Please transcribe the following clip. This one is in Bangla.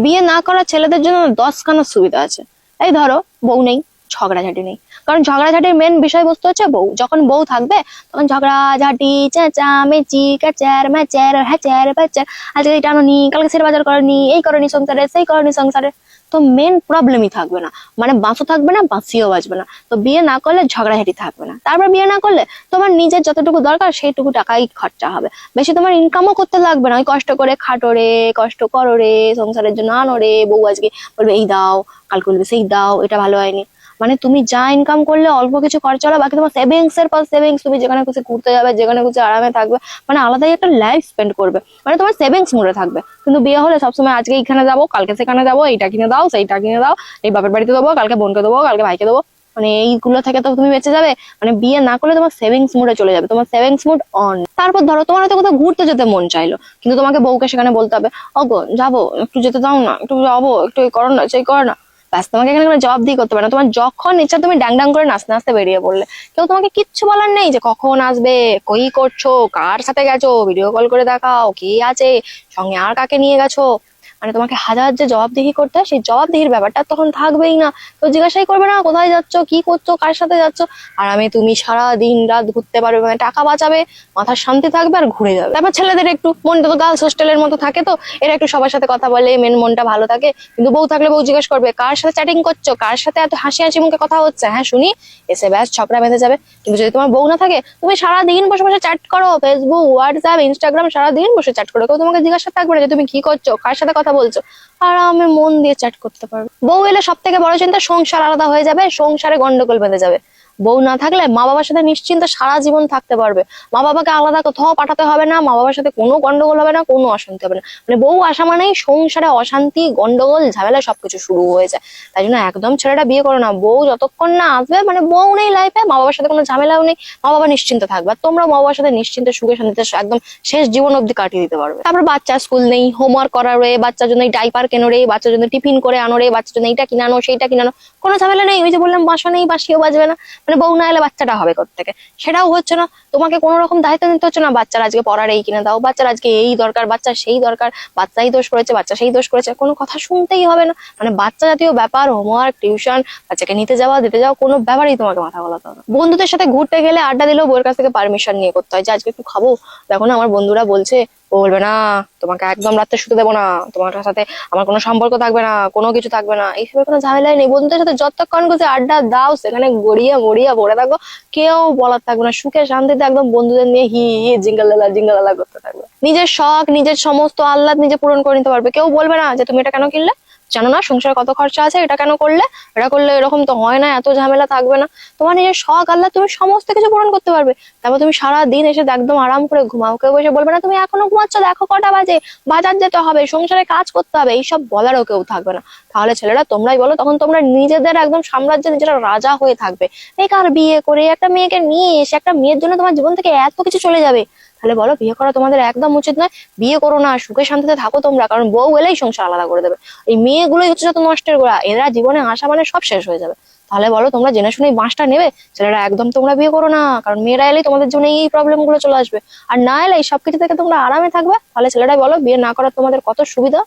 বিয়ে না করা ছেলেদের জন্য 10খানা সুবিধা আছে। এই ধরো, বউ নেই, ঝগড়াঝাটি নেই। কারণ ঝগড়াঝাটির মেন বিষয়বস্তু হচ্ছে বউ। যখন বউ থাকবে তখন ঝগড়াঝাটি, চেঁচামেচি, ক্যাচার ম্যাচার, হ্যাচার প্যাচার, আজকে এটা আনোনি, কালকে সেটা বাজার করনি, এই করনি সংসারে, সেই করনি সংসারে। তো মেন প্রবলেমই থাকবে না, মানে বাঁশও থাকবে না, বাঁশিও বাজবে না। তো বিয়ে না করলে ঝগড়াঝাটি থাকবে না। তারপর বিয়ে না করলে তোমার নিজের যতটুকু দরকার সেইটুকু টাকাই খরচা হবে, বেশি তোমার ইনকামও করতে লাগবে না। ওই কষ্ট করে খাটো রে, কষ্ট করো রে, সংসারের জন্য আনো রে। বউ আজকে বলবে এই দাও, কালকে বলবে সেই দাও, এটা ভালো হয়নি। মানে তুমি যা ইনকাম করলে অল্প কিছু খরচা হলো, বাকি তোমার সেভিংস এর পর সেভিংস। তুমি যেখানে খুশি ঘুরতে যাবে, যেখানে খুশি আরামে থাকবে, মানে আলাদাই একটা লাইফ স্পেন্ড করবে, মানে তোমার সেভিংস মোডে থাকবে। কিন্তু বিয়ে হলে সবসময় আজকে এইখানে যাবো, কালকে সেখানে যাবো, এইটা কিনে দাও, সেইটা কিনে দাও, এই বাপের বাড়িতে দেবো, কালকে বোনকে দেবো, কালকে ভাইকে দেবো, মানে এইগুলো থেকে তো তুমি বেঁচে যাবে। মানে বিয়ে না করলে তোমার সেভিংস মোডে চলে যাবে, তোমার সেভিংস মোড অন। তারপর ধরো তোমার হয়তো কোথাও ঘুরতে যেতে মন চাইলো, কিন্তু তোমাকে বউকে সেখানে বলতে হবে, ওগো যাবো, একটু যেতে দাও না, একটু যাবো, একটু এই করো না, সেই করো না। ব্যাস, তোমাকে এখানে কোনো জবাব দিয়ে করতে পারে না। তোমার যখন ইচ্ছা তুমি ড্যাং ড্যাং করে নাচতে নাচতে বেরিয়ে পড়লে, কেউ তোমাকে কিচ্ছু বলার নেই যে কখন আসবে, কই করছো, কার সাথে গেছো, ভিডিও কল করে দেখাও কে আছে সঙ্গে, আর কাকে নিয়ে গেছো। মানে তোমাকে হাজার যে জবাবদিহি করতে হয়, সেই জবাবদিহির ব্যাপারটা তখন থাকবেই না। তো জিজ্ঞাসাই করবে না কোথায় যাচ্ছ, কি করছো, কার সাথে যাচ্ছ। আর তুমি সারা দিন রাত ঘুরতে পারবে, মানে টাকা বাঁচাবে, মাথার শান্তি থাকবে, আর ঘুরে যাবে। তারপর ছেলেদের একটু মনটা তো গার্লস হোস্টেলের মতো থাকে, তো এরা একটু সবার সাথে কথা বলে, মেন মনটা ভালো থাকে। কিন্তু বউ থাকলে বউ জিজ্ঞেস করবে কার সাথে চ্যাটিং করছো, কার সাথে এত হাসি হাসি মুখে কথা হচ্ছে, হ্যাঁ শুনি, এসে ব্যাস ঝগড়া বেঁধে যাবে। কিন্তু যদি তোমার বউ না থাকে, তুমি সারাদিন বসে বসে চ্যাট করো, ফেসবুক, হোয়াটসঅ্যাপ, ইনস্টাগ্রাম, সারাদিন বসে চ্যাট করো, কেউ তোমাকে জিজ্ঞাসা থাকবে না যে তুমি কি করছো, কার সাথে কথা বলছো। আরামে মন দিয়ে চ্যাট করতে পারবে। বউ এলে সব থেকে বড় চিন্তা, সংসার আলাদা হয়ে যাবে, সংসারে গন্ডগোল বেঁধে যাবে। বউ না থাকলে মা বাবার সাথে নিশ্চিন্তে সারা জীবন থাকতে পারবে। মা বাবাকে আলাদা কোথাও পাঠাতে হবে না, মা বাবার সাথে কোনো গন্ডগোল হবে না, কোনো অশান্তি হবে না। মানে বউ আসা মানেই সংসারে অশান্তি, গন্ডগোল, ঝামেলা সবকিছু শুরু হয়ে যায়। তাই জন্য একদম ছেলেটা বিয়ে করো না। বউ যতক্ষণ না আসবে, মানে বউ নেই লাইফে, মা বাবার সাথে কোনো ঝামেলাও নেই, মা বাবা নিশ্চিন্তে থাকবে, আর তোমরা মা বাবার সাথে নিশ্চিন্তে সুখে শান্তিতে একদম শেষ জীবন অব্দি কাটিয়ে দিতে পারবে। তারপর বাচ্চা স্কুল নেই, হোমওয়ার্ক করার রে, বাচ্চার জন্য ডাইপার কেনো রে, বাচ্চার জন্য টিফিন করে আনো রে, বাচ্চার জন্য এইটা কিনে আনো, সেইটা কিনে আনো, কোনো ঝামেলা নেই। ওই যে বললাম, বাসা নেই, বাসিও বাজবে না। মানে বউ না এলে বাচ্চাটা হবে কোত্থেকে, সেটাও হচ্ছে না। তোমাকে কোনো রকম দায়িত্ব নিতে হচ্ছে না, বাচ্চার আজকে পড়ার এই কিনে দাও, বাচ্চার আজকে এই দরকার, বাচ্চার সেই দরকার, বাচ্চাই দোষ করেছে, বাচ্চা সেই দোষ করেছে, কোনো কথা শুনতেই হবে না। মানে বাচ্চা জাতীয় ব্যাপার, হোমওয়ার্ক, টিউশন, বাচ্চাকে নিতে যাওয়া, দিতে যাওয়া, কোনো ব্যাপারেই তোমাকে মাথা গলাতে হবে না। বন্ধুদের সাথে ঘুরতে গেলে, আড্ডা দিলেও বউয়ের কাছ থেকে পারমিশন নিয়ে করতে হয় যে আজকে একটু খাবো, দেখো না আমার বন্ধুরা বলছে। ও বলবে না, তোমাকে একদম রাত্রে শুতে দেবো না, তোমার সাথে আমার কোনো সম্পর্ক থাকবে না, কোনো কিছু থাকবে না, এইসবের কোনো ঝামেলাই নেই। বন্ধুদের সাথে যতক্ষণ খুশি আড্ডা দাও, সেখানে গড়িয়ে মরিয়া ভরে থাকো, কেউ বলার থাকবে না, সুখে শান্তিতে একদম বন্ধুদের নিয়ে হি হি জিঙ্গালালা করতে থাকবে। নিজের শখ, নিজের সমস্ত আহ্লাদ নিজে পূরণ করে নিতে পারবে। কেউ বলবে না যে তুমি এটা কেন কিনলে, জানো না সংসারে কত খরচা আছে, এটা কেন করলে, এটা করলে এরকম তো হয় না, এত ঝামেলা থাকবে না। তোমার নিজের শখ আহ্লাদ তুমি সমস্ত কিছু পূরণ করতে পারবে। তারপর তুমি সারা দিন এসে একদম আরাম করে ঘুমাও, কেউ এসে বলবে না তুমি এখনো ঘুমাচ্ছ, দেখো কটা বাজে, বাজার যেতে হবে, সংসারে কাজ করতে হবে, এইসব বলারও কেউ থাকবে না। তাহলে ছেলেরা তোমরাই বলো, তখন তোমরা নিজেদের একদম সাম্রাজ্যে নিজেরা রাজা হয়ে থাকবে। বেকার বিয়ে করে একটা মেয়েকে নিয়ে এসে, একটা মেয়ের জন্য তোমার জীবন থেকে এত কিছু চলে যাবে। তাহলে বলো, বিয়ে করা তোমাদের একদম উচিত নয়। বিয়ে করো না, সুখে শান্তিতে থাকো তোমরা, কারণ বউ এলেই সংসার আলাদা করে দেবে। এই মেয়েগুলোই হচ্ছে যত নষ্টের গোড়া, এরা জীবনে আসা মানে সব শেষ হয়ে যাবে। তাহলে বলো, তোমরা জেনে শুনে এই বাঁশটা নেবে? ছেলেরা একদম তোমরা বিয়ে করো না, কারণ মেয়েরা এলেই তোমাদের জন্য এই প্রবলেম গুলো চলে আসবে। আর না এলে এই সবকিছু থেকে তোমরা আরামে থাকবে। তাহলে ছেলেরা বলো, বিয়ে না করার তোমাদের কত সুবিধা।